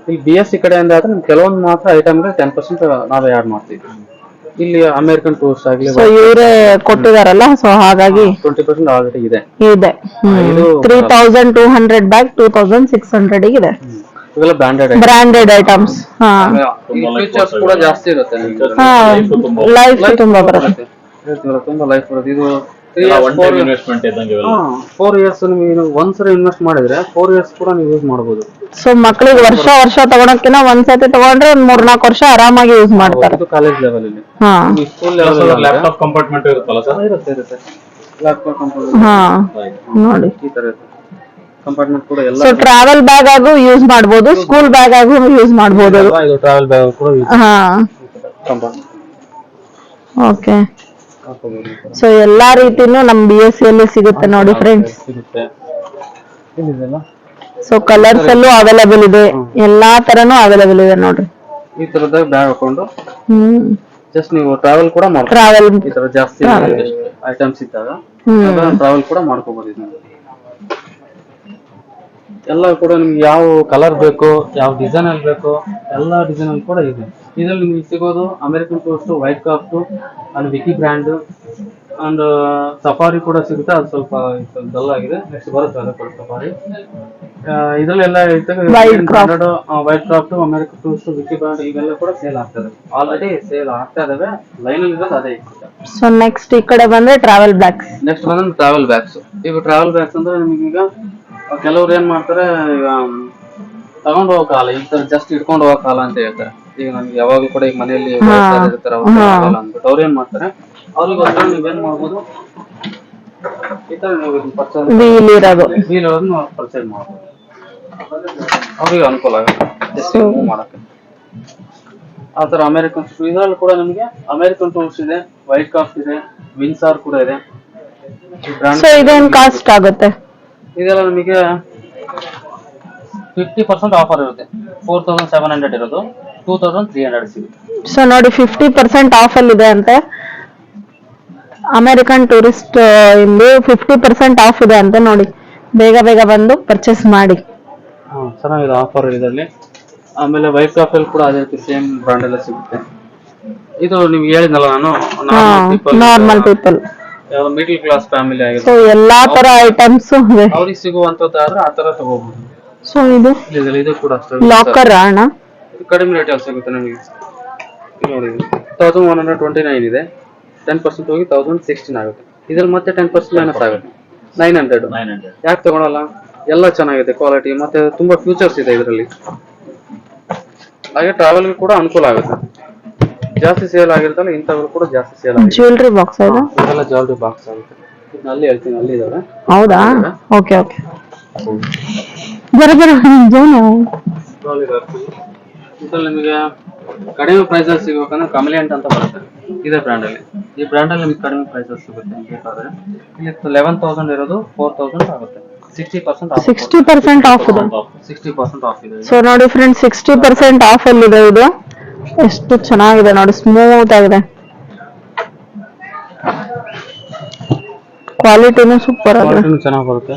Speaker 1: ಇಲ್ಲಿ BSc ಕಡೆಯಿಂದ ಆದ್ರೆ ನಿಮ್ಗೆ ಕೆಲವೊಂದು ಮಾತ್ರ ಐಟಮ್ಗೆ 10% ನಾವೇ ಆಡ್ ಮಾಡ್ತೀವಿ. ಇಲ್ಲಿ ಅಮೆರಿಕನ್ ಟೂರ್ಸ್ ಆಗಲಿ ಇವರೇ ಕೊಟ್ಟಿದಾರಲ್ಲ, ಸೊ ಹಾಗಾಗಿ 20% ಆಲ್ರೆಡಿ ಇದೆ. ಇದು 3200 ಬ್ಯಾಗ್ 2600 ಇದೆ. ಇವೆಲ್ಲ ಬ್ರಾಂಡೆಡ್ ಐಟಮ್ಸ್. ಫೀಚರ್ಸ್ ಕೂಡ ಜಾಸ್ತಿ ಇರುತ್ತೆ, ಲೈಫ್ ತುಂಬಾ ಬರುತ್ತೆ, ತುಂಬಾ ಲೈಫ್ ಬರುತ್ತೆ. ಇದು 4 ಇಯರ್ಸ್ ನೀವು ಒಂದ್ಸರಿ ಇನ್ವೆಸ್ಟ್ ಮಾಡಿದ್ರೆ 4 ಇಯರ್ಸ್ ಕೂಡ ನೀವು ಯೂಸ್ ಮಾಡಬಹುದು. ಸೊ ಮಕ್ಕಳಿಗೆ ವರ್ಷ ತಗೊಳಕ್ಕಿಂತ ಒಂದ್ಸತಿ ತಗೊಂಡ್ರೆ 3-4 ವರ್ಷ ಆರಾಮಾಗಿ ಯೂಸ್ ಮಾಡ್ತಾರೆ. ಕಾಲೇಜ್ ಲೆವೆಲ್ ಅಲ್ಲಿ ಸ್ಕೂಲ್ ಲೆವೆಲ್ ಲ್ಯಾಪ್ಟಾಪ್ ಕಂಪಾರ್ಟ್ಮೆಂಟ್ ಇರುತ್ತಲ್ಲ ಸರ್, ಇರುತ್ತೆ ಲ್ಯಾಪ್ಟಾಪ್ ಕಂಪಾರ್ಟ್ಮೆಂಟ್ ನೋಡಿ ಈ ತರ ಇರುತ್ತೆ. ಕಂಪಾರ್ಟ್ಮೆಂಟ್ ಕೂಡ ಎಲ್ಲ. ಸೊ ಟ್ರಾವೆಲ್ ಬ್ಯಾಗ್ ಆಗು ಯೂಸ್ ಮಾಡಬಹುದು, ಸ್ಕೂಲ್ ಬ್ಯಾಗ್ ಆಗು ಯೂಸ್ ಮಾಡಬಹುದು. ಇದು ಟ್ರಾವೆಲ್ ಬ್ಯಾಗ್ ಕೂಡ ಯೂಸ್ ಕಂಪಾರ್ಟ್ಮೆಂಟ್. ಓಕೆ, ಸೊ ಎಲ್ಲಾ ರೀತಿನೂ ನಮ್ಮ BSc ಅಲ್ಲಿ ಸಿಗುತ್ತೆ ನೋಡಿ ಫ್ರೆಂಡ್ಸ್. ಸಿಗುತ್ತೆ
Speaker 2: ಇಲ್ಲಿದೆಲ್ಲ
Speaker 3: ಸೊ ಕಲರ್ಸ್ ಅಲ್ಲೂ ಅವೈಲೇಬಲ್ ಇದೆ, ಎಲ್ಲಾ ತರನು ಅವೈಲೇಬಲ್ ಇದೆ ನೋಡ್ರಿ.
Speaker 2: ಈ ತರದಾಗ ಬ್ಯಾಗ್ ಹಾಕೊಂಡು
Speaker 3: ಹ್ಮ್
Speaker 2: ಜಸ್ಟ್ ನೀವು ಟ್ರಾವೆಲ್ ಕೂಡ ಮಾಡ್ಬೋದು.
Speaker 3: ಟ್ರಾವೆಲ್
Speaker 2: ಈ ತರ ಜಾಸ್ತಿ ಐಟಮ್ಸ್ ಇದ್ದಾಗ ಟ್ರಾವೆಲ್ ಕೂಡ ಮಾಡ್ಕೋಬಹುದು. ಇದನ್ನ ಎಲ್ಲ ಕೂಡ ನಿಮ್ಗೆ ಯಾವ ಕಲರ್ ಬೇಕು, ಯಾವ ಡಿಸೈನ್ ಅಲ್ಲಿ ಬೇಕು, ಎಲ್ಲಾ ಡಿಸೈನ್ ಅಲ್ಲಿ ಕೂಡ ಇದೆ. ಇದ್ರಲ್ಲಿ ನಿಮ್ಗೆ ಸಿಗೋದು American Tourister, Wildcraft and ವಿಕಿ ಬ್ರ್ಯಾಂಡ್ ಅಂಡ್ ಸಫಾರಿ ಕೂಡ ಸಿಗುತ್ತೆ. ಅದು ಸ್ವಲ್ಪ ಡಲ್ ಆಗಿದೆ, ನೆಕ್ಸ್ಟ್ ಬರುತ್ತೆ ಅದು ಕೂಡ ಸಫಾರಿ. ಇದ್ರಲ್ಲಿ ಎಲ್ಲ
Speaker 3: White Craft.
Speaker 2: White Craft, American Tourist, ವಿಕಿ ಬ್ರ್ಯಾಂಡ್ ಇವೆಲ್ಲ ಕೂಡ ಸೇಲ್ ಆಗ್ತದೆ. ಆಲ್ರೆಡಿ ಸೇಲ್ ಆಗ್ತಾ ಇದಾವೆ, ಲೈನ್ ಅಲ್ಲಿ ಇರೋದು ಅದೇ.
Speaker 3: ಸೊ ನೆಕ್ಸ್ಟ್ ಈ ಕಡೆ ಬಂದ್ರೆ ಟ್ರಾವೆಲ್ ಬ್ಯಾಗ್ಸ್.
Speaker 2: ನೆಕ್ಸ್ಟ್ ಬಂದ್ರೆ ಟ್ರಾವೆಲ್ ಬ್ಯಾಗ್ಸ್. ಈಗ ಟ್ರಾವೆಲ್ ಬ್ಯಾಗ್ಸ್ ಅಂದ್ರೆ ನಿಮ್ಗೀಗ ಕೆಲವ್ರು ಏನ್ ಮಾಡ್ತಾರೆ, ಈಗ ತಗೊಂಡ್ ಹೋಗೋ ಕಾಲ, ಈ ತರ ಜಸ್ಟ್ ಇಟ್ಕೊಂಡು ಹೋಗೋ ಕಾಲ ಅಂತ ಹೇಳ್ತಾರೆ. ಈಗ ನಮ್ಗೆ ಯಾವಾಗ್ಲೂ ಕೂಡ ಈಗ ಮನೆಯಲ್ಲಿ ಇರ್ತಾರೆ ಅಂದ್ಬಿಟ್ಟು ಅವ್ರು ಏನ್ ಮಾಡ್ತಾರೆ, ಅವ್ರಿಗೋಸ್ಕರ ನೀವೇನ್ ಮಾಡ್ಬೋದು, ಈ ತರ ನೀವು
Speaker 3: ವೀಲ್ ಇರೋದು.
Speaker 2: ಪರ್ಚೇಸ್ ಮಾಡ್ಬೋದು. ಅವ್ರಿಗೆ ಅನುಕೂಲ ಆಗುತ್ತೆ ಮೂವ್ ಮಾಡಕ್ಕೆ. ಆ ತರ ಅಮೆರಿಕನ್ ಇದರಲ್ಲಿ ಕೂಡ ನಿಮಗೆ ಅಮೆರಿಕನ್ ಟೂಲ್ಸ್ ಇದೆ, ವೈಟ್ ಕಾಫ್ಟ್ ಇದೆ, ವಿನ್ಸಾರ್ ಕೂಡ ಇದೆ.
Speaker 3: ಸೊ ಇದೇನ್ ಕಾಸ್ಟ್ ಆಗುತ್ತೆ?
Speaker 2: ಇದೆಲ್ಲ ನಮಗೆ 50% ಆಫರ್ ಇರುತ್ತೆ. 4700 ಇರೋದು 2300 ಸಿಗುತ್ತೆ.
Speaker 3: ಸೊ ನೋಡಿ 50% ಆಫ್ ಅಲ್ಲಿ ಇದೆ ಅಂತೆ. ಅಮೆರಿಕನ್ ಟೂರಿಸ್ಟ್ ಇಂದು 50% ಆಫ್ ಇದೆ ಅಂತ ನೋಡಿ, ಬೇಗ ಬೇಗ ಬಂದು ಪರ್ಚೇಸ್ ಮಾಡಿ.
Speaker 2: ಚೆನ್ನಾಗಿದೆ ಆಫರ್ ಇದರಲ್ಲಿ. ಆಮೇಲೆ ವೈಟ್ ಕಾಫಿಯಲ್ಲಿ ಕೂಡ ಅದೇ ರೀತಿ ಸೇಮ್ ಬ್ರಾಂಡ್ ಎಲ್ಲ ಸಿಗುತ್ತೆ. ಇದು ನಿಮ್ಗೆ ಹೇಳಿದ್ನಲ್ಲ ನಾನು,
Speaker 3: normal people,
Speaker 2: middle class family ಆಗಿದೆ,
Speaker 3: ಸೊ ಎಲ್ಲಾ ತರ ಐಟಮ್ಸ್
Speaker 2: ಅವ್ರಿಗೆ ಸಿಗುವಂತದ್ದಾದ್ರೆ ಆ ತರ ತಗೋಬಹುದು.
Speaker 3: ಸೊ ಇದು
Speaker 2: ಇದು ಕೂಡ ಅಷ್ಟೇ
Speaker 3: ಲಾಕರ್ ಅಣ್ಣ,
Speaker 2: ಕಡಿಮೆ ರೇಟ್ ಅಲ್ಲಿ ಸಿಗುತ್ತೆ ನಮಗೆ. ನೋಡಿ 1129 ಇದೆ, 10% ಹೋಗಿ 1016 ಆಗುತ್ತೆ. ಇದ್ರಲ್ಲಿ ಮತ್ತೆ 10% ಮೈನಸ್ ಆಗುತ್ತೆ, 900. ಯಾಕೆ ತಗೊಳಲ್ಲ? ಎಲ್ಲ ಚೆನ್ನಾಗಿದೆ ಕ್ವಾಲಿಟಿ, ಮತ್ತೆ ತುಂಬಾ ಫ್ಯೂಚರ್ಸ್ ಇದೆ ಇದರಲ್ಲಿ. ಹಾಗೆ ಟ್ರಾವೆಲ್ ಕೂಡ ಅನುಕೂಲ ಆಗುತ್ತೆ. ಜಾಸ್ತಿ ಸೇಲ್ ಆಗಿರ್ತಲ್ಲ ಇಂಥವ್ರು ಕೂಡ ಜಾಸ್ತಿ ಸೇಲ್ ಆಗುತ್ತೆ.
Speaker 3: ಜ್ಯುವೆಲ್ರಿ ಬಾಕ್ಸ್ ಇದು,
Speaker 2: ಇದೆಲ್ಲ ಜ್ಯುವೆಲ್ರಿ ಬಾಕ್ಸ್ ಆಗುತ್ತೆ. ಅಲ್ಲಿ ಹೇಳ್ತೀನಿ, ಅಲ್ಲಿ ಇದಾವೆ.
Speaker 3: ಹೌದಾ? ಓಕೆ ಓಕೆ, ಬರೋಬರ
Speaker 2: ಇದ್ರಲ್ಲಿ ನಿಮಗೆ ಕಡಿಮೆ ಪ್ರೈಸ್ ಅಲ್ಲಿ ಸಿಗ್ಬೇಕಂದ್ರೆ ಕಮಲಿಯಂಟ್ ಅಂತ ಬರುತ್ತೆ, ಇದೇ ಬ್ರ್ಯಾಂಡ್ ಅಲ್ಲಿ. ಈ ಬ್ರ್ಯಾಂಡ್ ಅಲ್ಲಿ ನಿಮ್ಗೆ ಕಡಿಮೆ ಪ್ರೈಸ್ ಅಲ್ಲಿ ಸಿಗುತ್ತೆ ಬೇಕಾದ್ರೆ. ಇಲ್ಲಿ 11,000 ಇರೋದು 4,000 ಆಗುತ್ತೆ. 60% ಆಫ್
Speaker 3: 60% ಆಫ್ ಇದೆ.
Speaker 2: 60% ಆಫ್ ಇದೆ.
Speaker 3: ಸೊ ನೋಡಿ ಫ್ರೆಂಡ್ಸ್, 60% ಆಫ್ ಅಲ್ಲಿ ಇದೆ. ಇದು ಎಷ್ಟು ಚೆನ್ನಾಗಿದೆ ನೋಡಿ, ಸ್ಮೂತ್ ಆಗಿದೆ, ಕ್ವಾಲಿಟಿನೂ ಸೂಪರ್ ಆಗಿದೆ.
Speaker 2: ಕ್ವಾಲಿಟಿನೂ ಚೆನ್ನಾಗಿ ಬರುತ್ತೆ.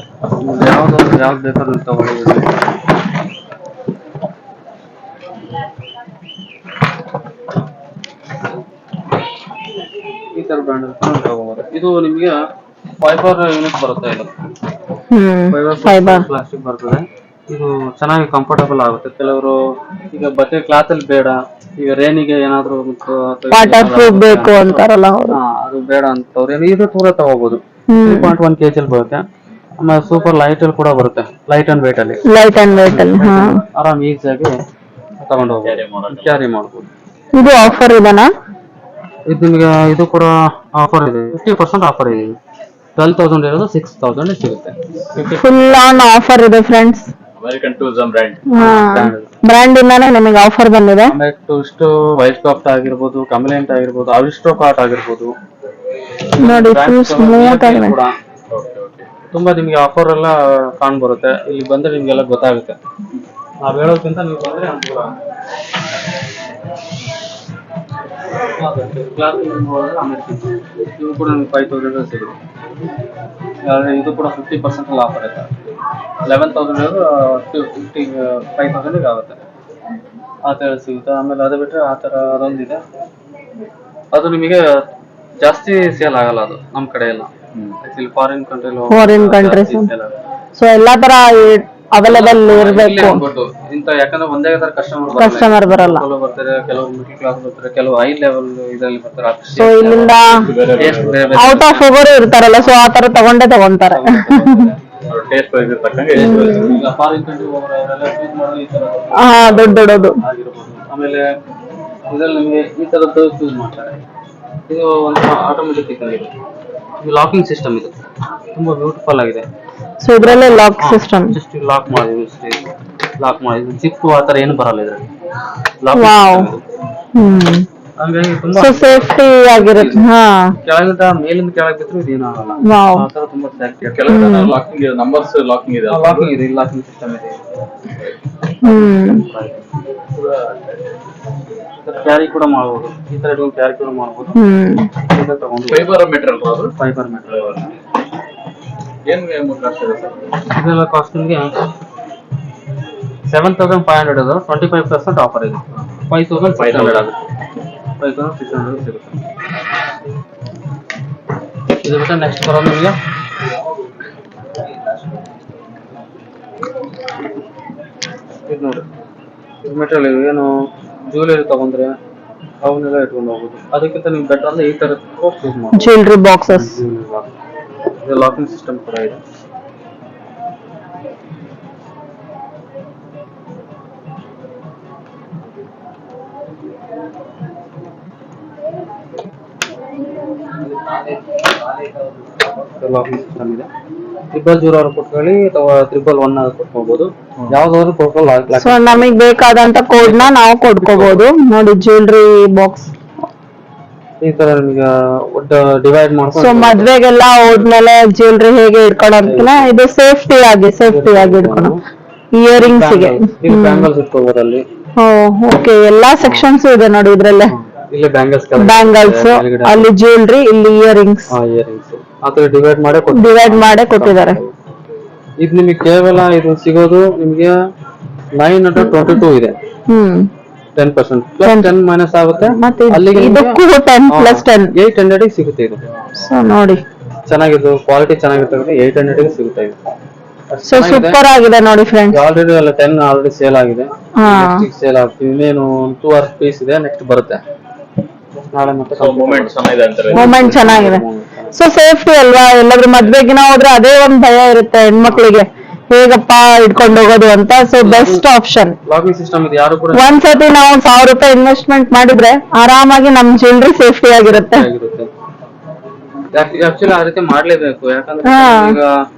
Speaker 2: ಯಾವ್ದು ಬೇಕಾದ್ರೂ ತಗೊಳ್ಳಿ. ಈ ತರ ಬ್ರ್ಯಾಂಡ್ ತಗೋಬಹುದು. ಇದು ನಿಮಗೆ ಫೈಬರ್ ಯೂನಿಟ್ ಬರುತ್ತೆ. ಇದು ಫೈಬರ್ ಪ್ಲಾಸ್ಟಿಕ್ ಬರ್ತದೆ. ಇದು ಚೆನ್ನಾಗಿ ಕಂಫರ್ಟಬಲ್ ಆಗುತ್ತೆ. ಕೆಲವರು ಈಗ ಬಟ್ಟೆ ಕ್ಲಾತ್ ಅಲ್ಲಿ ಬೇಡ, ಈಗ ರೇನಿಗೆ ಏನಾದ್ರು
Speaker 3: ವಾಟರ್ ಪ್ರೂಫ್ ಬೇಕು ಅಂತಾರಲ್ಲ,
Speaker 2: ಅದು ಬೇಡ ಅಂತವ್ರು ಇದು ಕೂಡ ತಗೋಬಹುದು. 3.1 kg ಅಲ್ಲಿ ಬರುತ್ತೆ. ಆಮೇಲೆ ಸೂಪರ್ ಲೈಟ್ ಅಲ್ಲಿ ಕೂಡ ಬರುತ್ತೆ, ಲೈಟ್ ಅಂಡ್ ವೇಟ್ ಅಲ್ಲಿ. ಆರಾಮ್ ಈಸಿಯಾಗಿ ತಗೊಂಡು ಹೋಗ್ಬೋದು, ಕ್ಯಾರಿ ಮಾಡ್ಬೋದು.
Speaker 3: ಇದು ಆಫರ್ ಇದೆನಾ?
Speaker 2: ಇದು ನಿಮಗೆ ಇದು ಕೂಡ ಆಫರ್ ಇದೆ, 50% ಆಫರ್ ಇದೆ. 12,000 ಇರೋದು 6,000 ಸಿಗುತ್ತೆ.
Speaker 3: ಫುಲ್ ಆನ್ ಆಫರ್ ಇದೆ friends.
Speaker 2: American tourism brand
Speaker 3: brand ಇಂದಾನೆ ನಿಮಗೆ ಆಫರ್ ಬಂದಿದೆ.
Speaker 2: ಅಮೆರಿಕನ್ ಟೂರಿಸ್ಟ್, ವೈಟ್ ಕಾಫ್ಟ್ ಆಗಿರ್ಬೋದು, ಕಮಲೆಂಟ್ ಆಗಿರ್ಬೋದು, ಅವಿಸ್ಟ್ರೋ ಕಾರ್ಟ್ ಆಗಿರ್ಬೋದು,
Speaker 3: ನೋಡಿ ಫುಲ್ ಸ್ಮೂತ್ ಆಗಿದೆ.
Speaker 2: ತುಂಬಾ ನಿಮ್ಗೆ ಆಫರ್ ಎಲ್ಲ ಕಾಣ್ ಬರುತ್ತೆ. ಇಲ್ಲಿ ಬಂದ್ರೆ ನಿಮ್ಗೆಲ್ಲ ಗೊತ್ತಾಗುತ್ತೆ. ನಾವ್ ಹೇಳೋದ್ಕಿಂತ ನೀವು ಬಂದ್ರೆ ಅನುಕೂಲ. ಇದು ಕೂಡ 5,000 ಸಿಗುತ್ತೆ. ಇದು ಕೂಡ 50% ಅಲ್ಲಿ ಆಫರ್ ಇದೆ. 11,000 55,000 ಆಗುತ್ತೆ. ಆ ತರ ಸಿಗುತ್ತೆ. ಆಮೇಲೆ ಅದು ಬಿಟ್ಟರೆ ಆ ತರ ಅದೊಂದಿದೆ, ಅದು ನಿಮಗೆ ಜಾಸ್ತಿ ಸೇಲ್ ಆಗಲ್ಲ. ಅದು ನಮ್ಮ ಕಡೆ ಎಲ್ಲ ಫಾರಿನ್ ಕಂಟ್ರೀಸ್.
Speaker 3: ಸೊ ಎಲ್ಲಾ ತರ ಅವೈಲೇಬಲ್ ಇರಬೇಕು
Speaker 2: ಇಂತ, ಯಾಕಂದ್ರೆ ಒಂದೇ ತರ
Speaker 3: ಕಸ್ಟಮರ್ ಬರಲ್ಲ.
Speaker 2: ಬರ್ತಾರೆ, ಕೆಲವರು ಮಿಡಲ್ ಕ್ಲಾಸ್ ಬರ್ತಾರೆ, ಕೆಲವು ಹೈ ಲೆವೆಲ್ ಇದರಲ್ಲಿ ಬರ್ತಾರೆ.
Speaker 3: ಸೊ ಇಲ್ಲಿಂದ ಔಟ್ ಆಫ್ ಹೋಗೋರು ಇರ್ತಾರಲ್ಲ, ಸೊ ಆ ತರ ತಗೊಂತಾರೆ. ದೊಡ್ಡದು.
Speaker 2: ಆಮೇಲೆ ಇದ್ರಲ್ಲಿ ನಿಮಗೆ ಈ ತರದ್ದು ಯೂಸ್ ಮಾಡ್ತಾರೆ. ಇದು ಒಂದು ಆಟೋಮೆಟಿಕ್ ಇದೆ, ಇದು ಲಾಕಿಂಗ್ ಸಿಸ್ಟಮ್. ಇದು ತುಂಬಾ ಬ್ಯೂಟಿಫುಲ್ ಆಗಿದೆ.
Speaker 3: ಸೊ ಇದ್ರಲ್ಲೇ ಲಾಕ್ ಸಿಸ್ಟಮ್,
Speaker 2: ಜಸ್ಟ್ ಲಾಕ್ ಮಾಡಿ ಜಿಪ್ ಆ ತರ ಏನು ಬರಲ್ಲ ಇದ್ರಲ್ಲಿ. ಹಂಗಾಗಿ ತುಂಬಾ
Speaker 3: ಸೊ ಸೇಫ್ಟಿ ಆಗಿರುತ್ತೆ. ಹಾ
Speaker 2: ಕೆಳಗಿಂದ ಮೇಲಿಂದ ಕೆಳಗೆ ಬಿದ್ರು ಇದೇನು ಆಗಲ್ಲ.
Speaker 3: ವಾವ್.
Speaker 2: ಆ ತರ ತುಂಬಾ ಸೇಫ್ಟಿ.
Speaker 4: ಕೆಳಗಡೆ ಲಾಕಿಂಗ್ ಇದೆ, ನಂಬರ್ಸ್ ಲಾಕಿಂಗ್ ಇದೆ.
Speaker 2: ಲಾಕಿಂಗ್ ಇದೆ, ಲಾಕಿಂಗ್ ಸಿಸ್ಟಮ್ ಇದೆ. ಕ್ಯಾರಿ ಕೂಡ ಮಾಡಬಹುದು, ಈ ತರ ಇಟ್ಕೊಂಡು ಕ್ಯಾರಿ ಕೂಡ ಮಾಡಬಹುದು. ಇದನ್ನ ತಗೊಂಡು
Speaker 4: ಫೈಬರ್ ಮೆಟೀರಿಯಲ್ ಅದು.
Speaker 2: Fibre material.
Speaker 4: ಏನ್ ಕಾಸ್ಟ್ ಇದೆ ಸರ್?
Speaker 2: ಇದೆಲ್ಲ ಕಾಸ್ಟ್ ನಿಮಗೆ 7,500 ಅದು. 25% ಆಫರ್ ಇದೆ. 5,600 ಆಗುತ್ತೆ. 5,600 ಸಿಗುತ್ತೆ. ಇದು ಬಿಟ್ಟು ನೆಕ್ಸ್ಟ್ ಬರೋದು ನಿಮಗೆ ಇದು ನೋಡಿ, ಇದು ಮೆಟೀರಿಯಲ್ ಏನು ಜ್ಯುವೆಲರಿ ತಗೊಂಡ್ರೆ ಅವನ್ನೆಲ್ಲ ಇಟ್ಕೊಂಡು ಹೋಗ್ಬೋದು. ಅದಕ್ಕಿಂತ ನಿಮ್ಗೆ ಬೆಟರ್ ಅಂದ್ರೆ ಈ ತರ ಯೂಸ್ ಮಾಡಿ.
Speaker 3: Jewellery boxes.
Speaker 2: ಇದು ಲಾಕಿಂಗ್ ಸಿಸ್ಟಮ್ ಕೂಡ ಇದೆ. ಲಾಕಿಂಗ್ ಸಿಸ್ಟಮ್ ಇದೆ. 000 ಕೊಟ್ಕೊಳ್ಳಿ ಅಥವಾ 111 ಕೊಟ್ಕೋಬಹುದು. ಯಾವ್ದಾದ್ರು ಕೊಟ್ಕೊಳ್ಳಿ.
Speaker 3: ಸೊ ನಮಗ್ ಬೇಕಾದಂತ ಕೋಡ್ ನ ನಾವು ಕೊಡ್ಕೋಬಹುದು. ನೋಡಿ ಜ್ಯುವೆಲರಿ ಬಾಕ್ಸ್
Speaker 2: ಈ ತರ ನಿಮಗೆ ಡಿವೈಡ್
Speaker 3: ಸೊ
Speaker 2: ಮಾಡ್ಕೊಂಡು
Speaker 3: ಮದ್ವೆಗೆಲ್ಲ ಹೋದ್ಮೇಲೆ ಜ್ಯುವೆಲರಿ ಹೇಗೆ ಇಟ್ಕೊಳೋದಕ್ಕಿಂತ ಇದು ಸೇಫ್ಟಿ ಆಗಿ ಇಟ್ಕೊಳೋ. ಇಯರಿಂಗ್ಸ್ ಗೆ
Speaker 2: ಇದು ಬ್ಯಾಂಗಲ್ಸ್ ಇಟ್ಕೋಬಹುದು ಅಲ್ಲಿ.
Speaker 3: ಓಕೆ, ಎಲ್ಲಾ ಸೆಕ್ಷನ್ಸ್ ಇದೆ ನೋಡಿ ಇದ್ರಲ್ಲೇ.
Speaker 2: ಇಲ್ಲಿ ಬ್ಯಾಂಗಲ್ಸ್
Speaker 3: ಅಲ್ಲಿ ಜ್ಯುವೆಲರಿ, ಇಲ್ಲಿ ಇಯರಿಂಗ್ಸ್
Speaker 2: ಇಯರಿಂಗ್ಸ್ ಆ ತರ ಡಿವೈಡ್
Speaker 3: ಮಾಡೇ ಕೊಟ್ಟಿದ್ದಾರೆ.
Speaker 2: ಇದು ನಿಮಗೆ ಕೇವಲ ಇದು ಸಿಗೋದು ನಿಮಗೆ 922 ಇದೆ. 10% ಪ್ಲಸ್ 10 ಮೈನಸ್ ಆಗುತ್ತೆ.
Speaker 3: ಮತ್ತೆ
Speaker 2: ಅಲ್ಲಿಗೆ
Speaker 3: ಇದಕ್ಕೂ 10 ಪ್ಲಸ್ 10
Speaker 2: 800 ಗೆ ಸಿಗುತ್ತೆ. ಇದು
Speaker 3: ಸೊ ನೋಡಿ
Speaker 2: ಚೆನ್ನಾಗಿದ್ದು ಕ್ವಾಲಿಟಿ ಚೆನ್ನಾಗಿರ್ತದೆ. 800 ಗೆ ಸಿಗುತ್ತೆ ಇದು.
Speaker 3: ಸೊ ಸೂಪರ್ ಆಗಿದೆ ನೋಡಿ ಫ್ರೆಂಡ್ಸ್.
Speaker 2: ಆಲ್ರೆಡಿ ಅಲ್ಲ 10 ಆಲ್ರೆಡಿ ಸೇಲ್ ಆಗಿದೆ. ನೆಕ್ಸ್ಟ್ ಸೇಲ್ ಆಗ್ತಿದೆ. ಇನ್ನೇನು 2 hours ಪೀಸ್ ಇದೆ, ನೆಕ್ಸ್ಟ್ ಬರುತ್ತೆ. ನಾಳೆ ಮತ್ತೆ
Speaker 4: ಮೂವ್ಮೆಂಟ್ ಚೆನ್ನಾಗಿದೆ ಅಂತಾರೆ.
Speaker 3: ಮೂಮೆಂಟ್ ಚೆನ್ನಾಗಿದೆ. ಸೊ ಸೇಫ್ಟಿ ಅಲ್ವಾ, ಎಲ್ಲಾದ್ರೂ ಮದ್ವೆಗಿನ ಹೋದ್ರೆ ಅದೇ ಒಂದ್ ಭಯ ಇರುತ್ತೆ ಹೆಣ್ಮಕ್ಳಿಗೆ, ಹೇಗಪ್ಪ ಇಟ್ಕೊಂಡು ಹೋಗೋದು ಅಂತ. So best option.
Speaker 2: Locking system ಇದೆ. ಯಾರು ಕೂಡ
Speaker 3: ಒಂದ್ಸತಿ ನಾವು 1,000 ರೂಪಾಯಿ ಇನ್ವೆಸ್ಟ್ಮೆಂಟ್ ಮಾಡಿದ್ರೆ ಆರಾಮಾಗಿ ನಮ್ ಜ್ಯುವೆಲರಿ ಸೇಫ್ಟಿ ಆಗಿರುತ್ತೆ.
Speaker 2: ಆಕ್ಚುಲಿ ಆ ರೀತಿ ಮಾಡ್ಲೇಬೇಕು. ಯಾಕಂದ್ರೆ ಈಗ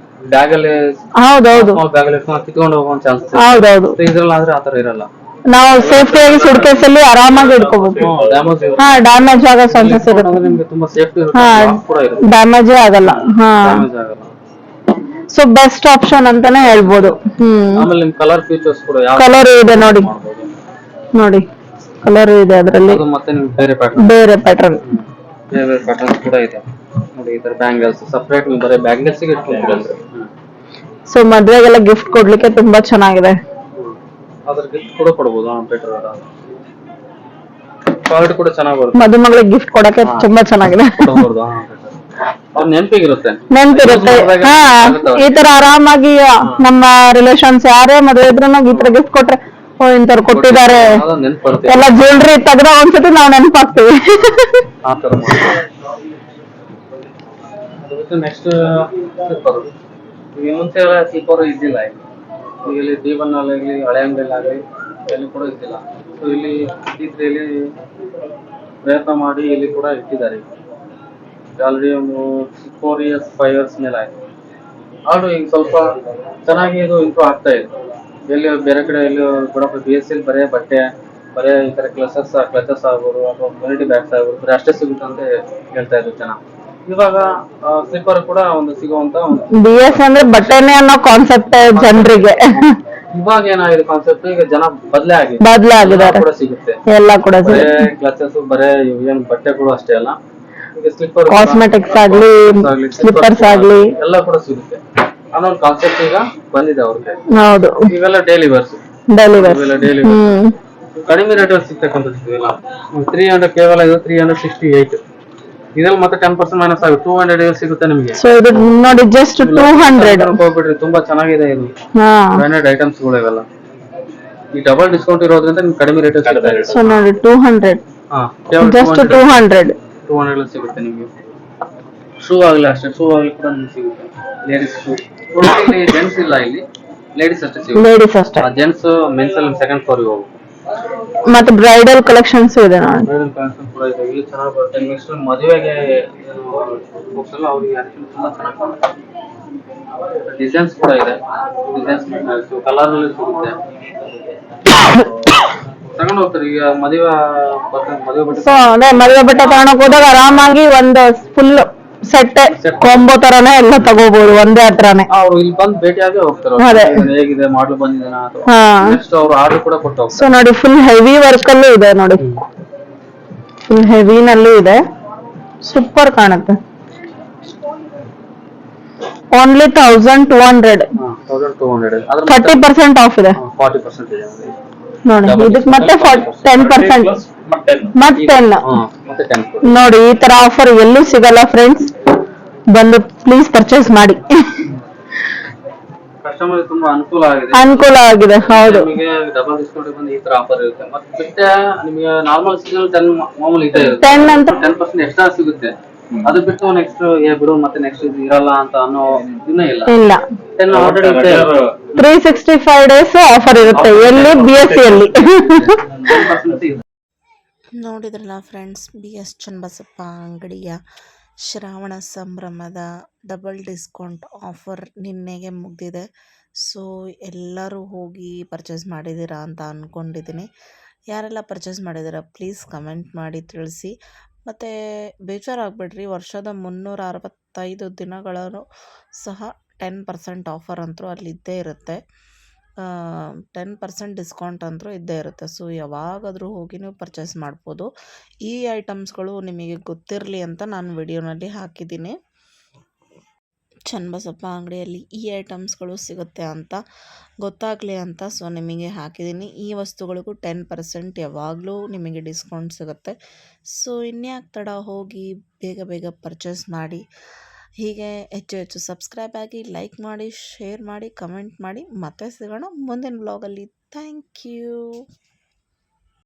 Speaker 2: ಬ್ಯಾಗ್ ಅಲ್ಲಿ
Speaker 3: ಹೌದೌದು
Speaker 2: ಬ್ಯಾಗ್ ಅಲ್ಲಿ ಕಿತ್ಕೊಂಡು ಹೋಗೋ ಚಾನ್ಸಸ್.
Speaker 3: ಹೌದೌದು.
Speaker 2: ಇದ್ರಲ್ಲಿ ಆದ್ರೆ ಆತರ ಇರಲ್ಲ.
Speaker 3: ನಾವು ಸೇಫ್ಟಿ ಆಗಿ ಸುಟ್ಕೇಸ್ ಅಲ್ಲಿ ಆರಾಮಾಗಿ ಇಟ್ಕೋಬಹುದು. ಡ್ಯಾಮೇಜ್ ಆಗೋ ಚಾನ್ಸಸ್ ಇರುತ್ತೆ.
Speaker 2: ನಿಮ್ಗೆ ತುಂಬಾ ಸೇಫ್ಟಿ ಕೂಡ ಇರುತ್ತೆ.
Speaker 3: ಡ್ಯಾಮೇಜೇ ಆಗಲ್ಲ.
Speaker 2: ಡ್ಯಾಮೇಜ್ ಆಗಲ್ಲ.
Speaker 3: ಸೊ ಬೆಸ್ಟ್ ಆಪ್ಷನ್ ಅಂತಾನೆ ಹೇಳ್ಬೋದು.
Speaker 2: ಆಮೇಲೆ ನಿಮ್ ಕಲರ್ ಫೀಚರ್ಸ್ ಕೂಡ ಯಾವ
Speaker 3: ಕಲರ್ ಇದೆ ನೋಡಿ, ಕಲರ್ ಇದೆ ಅದರಲ್ಲಿ.
Speaker 2: ಅದು ಮತ್ತೆ ನಿಮ್ಗೆ ಬೇರೆ ಪ್ಯಾಟರ್ನ್
Speaker 3: ಬೇರೆ ಪ್ಯಾಟರ್ನ್
Speaker 2: ಕೂಡ ಇದೆ ನೋಡಿ. ಈ ತರ ಬ್ಯಾಂಗಲ್ಸ್ ಸಪರೇಟ್ ನೀವು ಬರೀ ಬ್ಯಾಂಗಲ್ಸ್ ಗೆ ಇಟ್ಕೊಂಡು
Speaker 3: ಸೊ ಮದ್ವೆಗೆಲ್ಲ ಗಿಫ್ಟ್ ಕೊಡ್ಲಿಕ್ಕೆ ತುಂಬಾ ಚೆನ್ನಾಗಿದೆ.
Speaker 2: ಅದ್ರ ಗಿಫ್ಟ್ ಕೂಡ ಕೊಡಬಹುದು. ಬೆಟರ್ ಕ್ವಾಲಿಟಿ ಕೂಡ ಚೆನ್ನಾಗಿ ಬರುತ್ತೆ.
Speaker 3: ಮದುಮಗಳಿಗೆ ಗಿಫ್ಟ್ ಕೊಡಕ್ಕೆ ತುಂಬಾ ಚೆನ್ನಾಗಿದೆ.
Speaker 2: ಅವ್ರ ನೆನಪಿಗಿರುತ್ತೆ.
Speaker 3: ಈ ತರ ಆರಾಮಾಗಿ ನಮ್ಮ ರಿಲೇಷನ್ಸ್ ಯಾರೇ ಮದುವೆ ಇದ್ರು ಈ ತರ ಗಿಫ್ಟ್ ಕೊಟ್ರೆ, ಓ ಇಂತವ್ರು ಕೊಟ್ಟಿದ್ದಾರೆ ಎಲ್ಲ ಜ್ಯುವೆಲರಿ ತೆಗೆದ ಒಂದ್ಸತಿ ನಾವು ನೆನಪಾಗ್ತೀವಿ.
Speaker 2: ಆ ತರ ನೆಕ್ಸ್ಟ್ ಮುಂಚೆ ಎಲ್ಲ ಸ್ಲೀಪರ್ ಇದ್ದಿಲ್ಲ. ಇಲ್ಲಿ D1 ಆಗಲಿ ಹಳೆ ಅಂಗಡಿಯಲ್ಲಿ ಆಗಲಿ ಎಲ್ಲಿ ಕೂಡ ಇದ್ದಿಲ್ಲ. ಸೊ ಇಲ್ಲಿ ಇಲ್ಲಿ ಪ್ರಯತ್ನ ಮಾಡಿ ಇಲ್ಲಿ ಕೂಡ ಇಟ್ಟಿದ್ದಾರೆ. ಆಲ್ರೆಡಿ ಒಂದು 4 years 5 years ಮೇಲೆ ಆಯ್ತು. ಆದ್ರೂ ಈಗ ಸ್ವಲ್ಪ ಚೆನ್ನಾಗಿ ಇದು ಇಂಪ್ರೂವ್ ಆಗ್ತಾ ಇದೆ. ಎಲ್ಲಿ ಬೇರೆ ಕಡೆ ಎಲ್ಲಿ ಕೂಡ BSL ಬರೇ ಬಟ್ಟೆ, ಬರೇ ಈ ತರ ಕ್ಲಚಸ್ ಆಗ್ಬೋದು ಅಥವಾ ಕಮ್ಯುನಿಟಿ ಬ್ಯಾಗ್ಸ್ ಆಗ್ಬೋದು ಬರೀ ಅಷ್ಟೇ ಸಿಗುತ್ತೆ ಅಂತ ಹೇಳ್ತಾ ಇದ್ರು ಜನ. ಇವಾಗ ಸ್ಲಿಪ್ಪರ್ ಕೂಡ ಒಂದು ಸಿಗುವಂತ
Speaker 3: BS ಅಂದ್ರೆ ಬಟ್ಟೆನೆ ಅನ್ನೋ ಕಾನ್ಸೆಪ್ಟ್ ಜನರಿಗೆ.
Speaker 2: ಇವಾಗ ಏನಾಗಿದೆ ಕಾನ್ಸೆಪ್ಟ್, ಈಗ ಜನ ಬದಲಾಗಿದ್ದಾರೆ. ಕೂಡ ಸಿಗುತ್ತೆ ಎಲ್ಲ ಕೂಡ ಕ್ಲಚಸ್ ಬರೇ ಏನ್ ಬಟ್ಟೆ ಕೂಡ ಅಷ್ಟೇ ಅಲ್ಲ, ಈಗ ಸ್ಲಿಪ್ಪರ್
Speaker 3: ಕಾಸ್ಮೆಟಿಕ್ಸ್ ಆಗ್ಲಿ ಸ್ಲಿಪ್ಪರ್ಸ್ ಆಗ್ಲಿ
Speaker 2: ಎಲ್ಲ ಕೂಡ ಸಿಗುತ್ತೆ ಅನ್ನೋ ಒಂದು ಕಾನ್ಸೆಪ್ಟ್ ಈಗ ಬಂದಿದೆ ಅವ್ರಿಗೆ.
Speaker 3: ಹೌದು,
Speaker 2: ಇವೆಲ್ಲ ಡೈಲಿ ವೇರ್ಸ್. ಕಡಿಮೆ ರೇಟ್ ಅಲ್ಲಿ ಸಿಗ್ತಕ್ಕಂಥದ್ದು ಇಲ್ಲ. 300 ಕೇವಲ ಇದು 368. ಇದ್ರಲ್ಲಿ ಮತ್ತೆ 10% ಮೈನಸ್ ಆಗುತ್ತೆ. 200 ಸಿಗುತ್ತೆ ನಿಮಗೆ.
Speaker 3: ಸೊ ಇದು ನೋಡಿ ಜಸ್ಟ್ 200
Speaker 2: ಹೋಗ್ಬಿಟ್ರಿ. ತುಂಬಾ ಚೆನ್ನಾಗಿದೆ ಇದು. ಬ್ರಾಂಡೆಡ್ ಐಟಮ್ಸ್ ಗಳು ಇವೆಲ್ಲ. ಈ ಡಬಲ್ ಡಿಸ್ಕೌಂಟ್ ಇರೋದ್ರಿಂದ ನಿಮ್ಗೆ ಕಡಿಮೆ ರೇಟ್ ಸಿಗುತ್ತೆ.
Speaker 3: ಸೊ ನೋಡಿ 200 ಜಸ್ಟ್ 200
Speaker 2: ಸಿಗುತ್ತೆ ನಿಮಗೆ. ಶೂ ಆಗಲಿ ಅಷ್ಟೇ, ಶೂ ಆಗಲಿ ಕೂಡ ನಿಮ್ಗೆ ಸಿಗುತ್ತೆ. ಲೇಡೀಸ್ ಶೂ ಜೆಂಟ್ಸ್ ಇಲ್ಲ, ಇಲ್ಲಿ ಲೇಡೀಸ್ ಅಷ್ಟೇ ಸಿಗುತ್ತೆ.
Speaker 3: ಲೇಡೀಸ್ ಅಷ್ಟೇ.
Speaker 2: ಜೆಂಟ್ಸ್ ಮೆನ್ಸ್ ಅಲ್ಲಿ ಸೆಕೆಂಡ್ ಫ್ಲೋರ್ ಹೋಗು.
Speaker 3: ಮತ್ತೆ ಬ್ರೈಡಲ್ ಕಲೆಕ್ಷನ್ಸ್ ಇದೆ ನೋಡಿ.
Speaker 2: ಬ್ರೈಡಲ್ ಕಲೆಕ್ಷನ್ ಕೂಡ ಇದೆ. ಇಲ್ಲಿ ಚೆನ್ನಾಗಿ ಬರುತ್ತೆ. ನೆಕ್ಸ್ಟ್ ಮದುವೆಗೆ ಬುಕ್ಸ್ ಎಲ್ಲ ಅವರಿಗೆ ತುಂಬಾ ಚೆನ್ನಾಗಿ ಕಾಣುತ್ತೆ. ಡಿಸೈನ್ಸ್ ಕೂಡ ಇದೆ. ಡಿಸೈನ್ಸ್ ಕಲರ್ ಅಲ್ಲಿ ಸಿಗುತ್ತೆ.
Speaker 1: ತಗೊಂಡ್ ಹೋಗ್ತಾರೆ ಈಗ ಮದುವೆ ಬಟ್ಟೆ
Speaker 3: ಸೊ ಅದೇ ಮದುವೆ ಬಟ್ಟೆ ತಗೊಳಕ್ ಹೋದಾಗ ಆರಾಮಾಗಿ ಒಂದು ಫುಲ್ ಸೆಟ್ ಕೊಂಬೋ ತರಾನೇ ಎಲ್ಲ ತಗೋಬಹುದು ಒಂದೇ ಹತ್ರನೇ.
Speaker 1: ಅವ್ರು ಇಲ್ಲಿ ಬಂದು ಭೇಟಿಯಾಗಿ ಹೋಗ್ತಾರೆ ಅವ್ರು.
Speaker 3: ಅದೇ.
Speaker 1: ಇದನ್ನ ಹೇಗಿದೆ ಮಾಡ್ಲು ಬಂದಿದ್ದಾನ ಅಥವಾ
Speaker 3: ಹಾ
Speaker 1: ನೆಕ್ಸ್ಟ್ ಅವ್ರು ಆರ್ಡರ್ ಕೂಡ ಕೊಟ್ಟು ಹೋಗ್ತಾರೆ.
Speaker 3: ಸೊ ನೋಡಿ ಫುಲ್ ಹೆವಿ ವರ್ಕ್ ಅಲ್ಲೂ ಇದೆ ನೋಡಿ, ಫುಲ್ ಹೆವಿನಲ್ಲೂ ಇದೆ, ಸೂಪರ್ ಕಾಣುತ್ತೆ. ಓನ್ಲಿ 1200,
Speaker 1: 1200 ಅದ್ರ
Speaker 3: 30% ಆಫ್ ಇದೆ
Speaker 1: 40% ಇದೆ
Speaker 3: ನೋಡಿ. ಇದಕ್ಕೆ ಮತ್ತೆ 10%
Speaker 4: ಮತ್ತೆ
Speaker 3: ಮತ್ತೆ 10.
Speaker 1: ಮತ್ತೆ 10
Speaker 3: ನೋಡಿ ಈ ತರ ಆಫರ್ ಎಲ್ಲೂ ಸಿಗಲ್ಲ ಫ್ರೆಂಡ್ಸ್, ಬಂದು ಪ್ಲೀಸ್ ಪರ್ಚೇಸ್ ಮಾಡಿ.
Speaker 1: ಕಸ್ಟಮರ್ ತುಂಬಾ ಅನುಕೂಲ ಆಗಿದೆ.
Speaker 3: ಅನುಕೂಲ ಆಗಿದೆ, ಹೌದು.
Speaker 1: ನಿಮಗೆ ಡಬಲ್ ಡಿಸ್ಕೌಂಟ್ ಬಂದು ಈ ತರ ಆಫರ್ ಇರುತ್ತೆ. ಮತ್ತೆ ಬಿಟ್ಟೆ ನಿಮಗೆ ನಾರ್ಮಲ್ ಸಿಗಲ್ 10 ಮಾಮೂಲಿ ಇದೆ ಇರುತ್ತೆ.
Speaker 3: 10 ಅಂತ
Speaker 1: 10% ಎಕ್ಸ್ಟ್ರಾ ಸಿಗುತ್ತೆ. ಅದು ಬಿಟ್ಟು ನೆಕ್ಸ್ಟ್ ಬಿಡು ಮತ್ತೆ ನೆಕ್ಸ್ಟ್ ಇದು ಇರಲ್ಲ ಅಂತ ಅನ್ನೋ ಇನ್ನೂ ಇಲ್ಲ. 10 ಆಲ್ರೆಡಿ ಇದೆ.
Speaker 3: 365 ಡೇಸ್ ಆಫರ್ ಇರುತ್ತೆ ಎಲ್ಲಿ BSC ಅಲ್ಲಿ.
Speaker 1: 10% ಇದೆ.
Speaker 5: ನೋಡಿದ್ರಲ್ಲ ಫ್ರೆಂಡ್ಸ್, BS ಚನ್ನಬಸಪ್ಪ ಅಂಗಡಿಯ ಶ್ರಾವಣ ಸಂಭ್ರಮದ ಡಬಲ್ ಡಿಸ್ಕೌಂಟ್ ಆಫರ್ ನಿನ್ನೆಗೆ ಮುಗಿದಿದೆ. ಸೊ ಎಲ್ಲರೂ ಹೋಗಿ ಪರ್ಚೇಸ್ ಮಾಡಿದ್ದೀರಾ ಅಂತ ಅಂದ್ಕೊಂಡಿದ್ದೀನಿ. ಯಾರೆಲ್ಲ ಪರ್ಚೇಸ್ ಮಾಡಿದ್ದೀರಾ ಪ್ಲೀಸ್ ಕಮೆಂಟ್ ಮಾಡಿ ತಿಳಿಸಿ. ಮತ್ತು ಬೇಜಾರಾಗಬೇಡ್ರಿ, ವರ್ಷದ 365 ದಿನಗಳೂ ಸಹ 10% ಆಫರ್ ಅಂತೂ ಅಲ್ಲಿದ್ದೇ ಇರುತ್ತೆ. 10% ಡಿಸ್ಕೌಂಟ್ ಅಂತೂ ಇದ್ದೇ ಇರುತ್ತೆ. ಸೊ ಯಾವಾಗಾದರೂ ಹೋಗಿ ನೀವು ಪರ್ಚೇಸ್ ಮಾಡ್ಬೋದು. ಈ ಐಟಮ್ಸ್ಗಳು ನಿಮಗೆ ಗೊತ್ತಿರಲಿ ಅಂತ ನಾನು ವಿಡಿಯೋನಲ್ಲಿ ಹಾಕಿದ್ದೀನಿ. ಚನ್ನಬಸಪ್ಪ ಅಂಗಡಿಯಲ್ಲಿ ಈ ಐಟಮ್ಸ್ಗಳು ಸಿಗುತ್ತೆ ಅಂತ ಗೊತ್ತಾಗಲಿ ಅಂತ ಸೊ ನಿಮಗೆ ಹಾಕಿದ್ದೀನಿ. ಈ ವಸ್ತುಗಳಿಗೂ 10% ಯಾವಾಗಲೂ ನಿಮಗೆ ಡಿಸ್ಕೌಂಟ್ ಸಿಗುತ್ತೆ. ಸೊ ಇನ್ಯಾಕೆ ತಡ, ಹೋಗಿ ಬೇಗ ಬೇಗ ಪರ್ಚೇಸ್ ಮಾಡಿ. ಹೀಗೆ ಹೆಚ್ಚು ಹೆಚ್ಚು ಸಬ್ಸ್ಕ್ರೈಬ್ ಆಗಿ, ಲೈಕ್ ಮಾಡಿ, ಶೇರ್ ಮಾಡಿ, ಕಮೆಂಟ್ ಮಾಡಿ. ಮತ್ತೆ ಸಿಗೋಣ ಮುಂದಿನ ವ್ಲಾಗಲ್ಲಿ. Thank you.